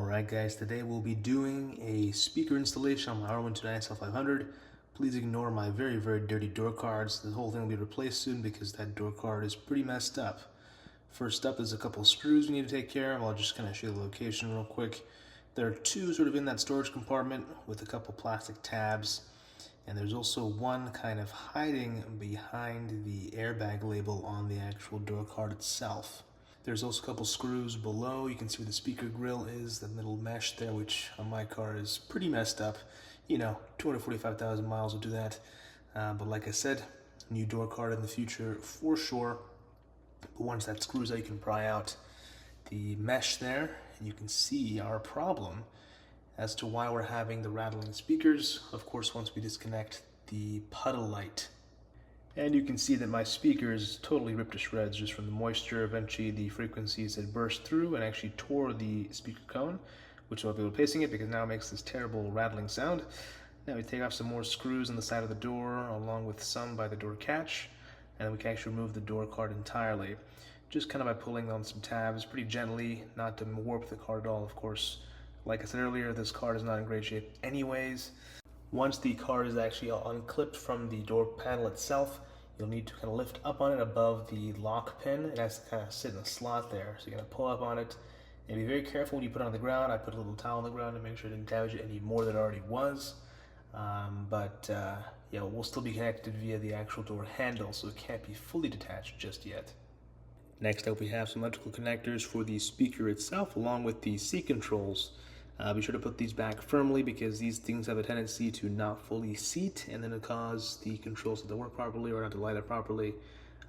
Alright guys, today we'll be doing a speaker installation on my R129 SL500. Please ignore my very dirty door cards. The whole thing will be replaced soon because that door card is pretty messed up. First up is a couple of screws we need to take care of. I'll just kind of show you the location real quick. There are two sort of in that storage compartment with a couple plastic tabs. And there's also one kind of hiding behind the airbag label on the actual door card itself. There's also a couple screws below. You can see where the speaker grill is, the middle mesh there, which on my car is pretty messed up. You know, 245,000 miles will do that. But like I said, new door card in the future for sure. But once that screws out, you can pry out the mesh there, and you can see our problem as to why we're having the rattling speakers. Of course, once we disconnect the puddle light. And you can see that my speaker is totally ripped to shreds just from the moisture. Eventually the frequencies had burst through and actually tore the speaker cone, which I'll be replacing it because now it makes this terrible rattling sound. Now we take off some more screws on the side of the door along with some by the door catch, and then we can actually remove the door card entirely. Just kind of by pulling on some tabs pretty gently, not to warp the card at all, of course. Like I said earlier, this card is not in great shape anyways. Once the card is actually unclipped from the door panel itself, you'll need to kind of lift up on it above the lock pin. It has to kind of sit in a slot there. So you're going to pull up on it and be very careful when you put it on the ground. I put a little towel on the ground to make sure it didn't damage it any more than it already was. Yeah, we'll still be connected via the actual door handle, so it can't be fully detached just yet. Next up, we have some electrical connectors for the speaker itself, along with the seat controls. Be sure to put these back firmly because these things have a tendency to not fully seat and then it cause the controls to work properly or not to light up properly.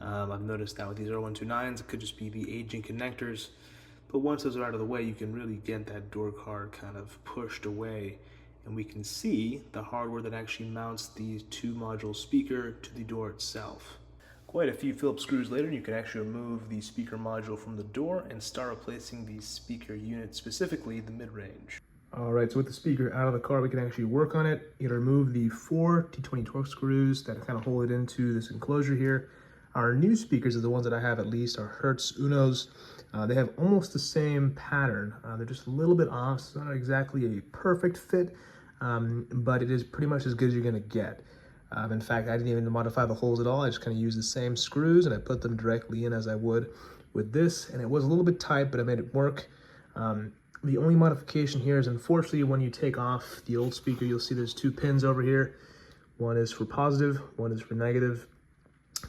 I've noticed that with these R129s, it could just be the aging connectors. But once those are out of the way, you can really get that door card kind of pushed away. And we can see the hardware that actually mounts the 2-module speaker to the door itself. Quite a few Phillips screws later, you can actually remove the speaker module from the door and start replacing the speaker unit, specifically the mid-range. Alright, so with the speaker out of the car, we can actually work on it. You can remove the 4 T20 Torx screws that kind of hold it into this enclosure here. Our new speakers, are the ones that I have at least, are Hertz Unos. They have almost the same pattern. They're just a little bit off, so not exactly a perfect fit, but it is pretty much as good as you're going to get. In fact, I didn't even modify the holes at all. I just kind of used the same screws and I put them directly in as I would with this. And it was a little bit tight, but I made it work. The only modification here is, unfortunately, when you take off the old speaker, you'll see there's 2 pins over here. One is for positive, one is for negative.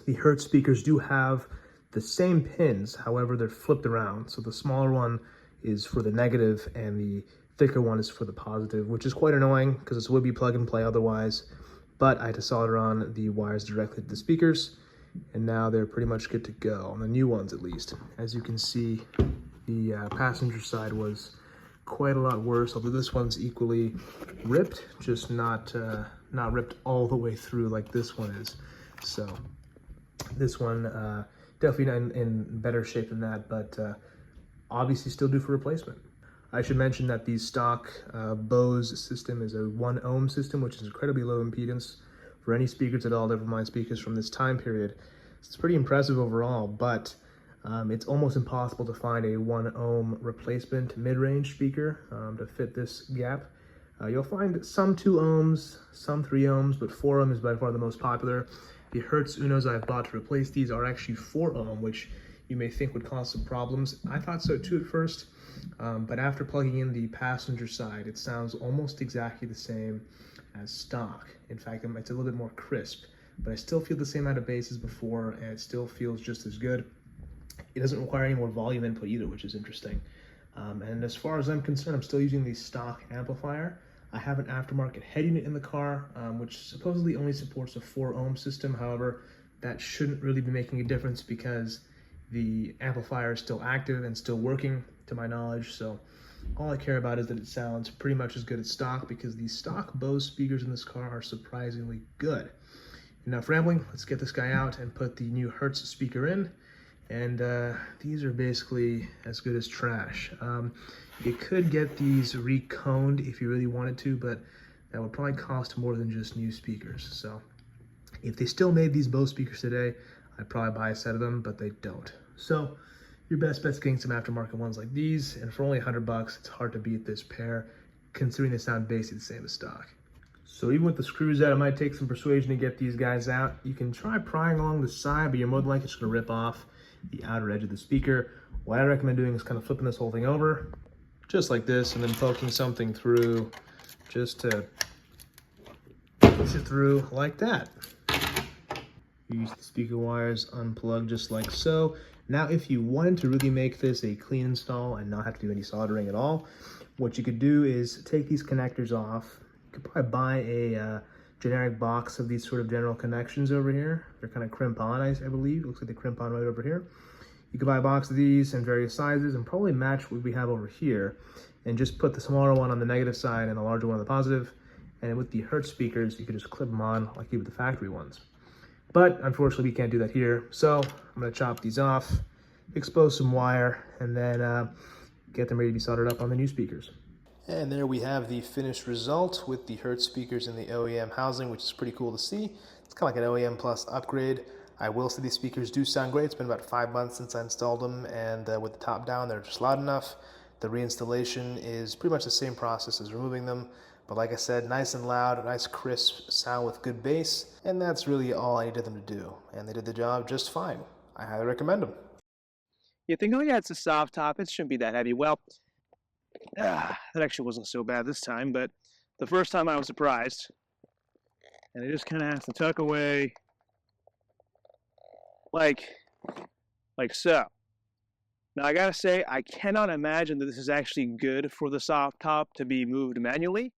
The Hertz speakers do have the same pins, however, they're flipped around. So the smaller one is for the negative and the thicker one is for the positive, which is quite annoying because this would be plug and play otherwise. But I had to solder on the wires directly to the speakers, and now they're pretty much good to go, on the new ones at least. As you can see, the passenger side was quite a lot worse, although this one's equally ripped, just not ripped all the way through like this one is. So this one definitely not in better shape than that, but obviously still due for replacement. I should mention that the stock Bose system is a 1 ohm system, which is incredibly low impedance for any speakers at all, never mind speakers from this time period. So it's pretty impressive overall, but it's almost impossible to find a 1 ohm replacement mid-range speaker to fit this gap. You'll find some 2 ohms, some 3 ohms, but 4 ohm is by far the most popular. The Hertz Unos I've bought to replace these are actually 4 ohm, which you may think would cause some problems. I thought so too at first. But after plugging in the passenger side, it sounds almost exactly the same as stock. In fact, it's a little bit more crisp, but I still feel the same amount of bass as before, and it still feels just as good. It doesn't require any more volume input either, which is interesting. And as far as I'm concerned, I'm still using the stock amplifier. I have an aftermarket head unit in the car, which supposedly only supports a 4 ohm system. However, that shouldn't really be making a difference because the amplifier is still active and still working, to my knowledge. So all I care about is that it sounds pretty much as good as stock, because the stock Bose speakers in this car are surprisingly good. Enough rambling, let's get this guy out and put the new Hertz speaker in. And these are basically as good as trash. You could get these reconed if you really wanted to, but that would probably cost more than just new speakers. So if they still made these Bose speakers today, I'd probably buy a set of them, but they don't. So Your best bet's getting some aftermarket ones like these, and for only $100, it's hard to beat this pair, considering they sound basically the same as stock. So even with the screws out, it might take some persuasion to get these guys out. You can try prying along the side, but you're more than likely just gonna rip off the outer edge of the speaker. What I recommend doing is kind of flipping this whole thing over, just like this, and then poking something through just to push it through like that. Use the speaker wires, unplug just like so. Now, if you wanted to really make this a clean install and not have to do any soldering at all, what you could do is take these connectors off. You could probably buy a generic box of these sort of general connections over here. They're kind of crimp on, I believe. It looks like they crimp on right over here. You could buy a box of these in various sizes and probably match what we have over here, and just put the smaller one on the negative side and the larger one on the positive. And with the Hertz speakers, you could just clip them on like you would the factory ones. But unfortunately, we can't do that here. So I'm gonna chop these off, expose some wire, and then get them ready to be soldered up on the new speakers. And there we have the finished result with the Hertz speakers in the OEM housing, which is pretty cool to see. It's kind of like an OEM Plus upgrade. I will say these speakers do sound great. It's been about 5 months since I installed them, and with the top down, they're just loud enough. The reinstallation is pretty much the same process as removing them. But like I said, nice and loud, a nice crisp sound with good bass, and that's really all I needed them to do. And they did the job just fine. I highly recommend them. You think, oh yeah, it's a soft top, it shouldn't be that heavy. Well, that actually wasn't so bad this time, but the first time I was surprised. And it just kind of has to tuck away like so. Now I gotta say, I cannot imagine that this is actually good for the soft top to be moved manually.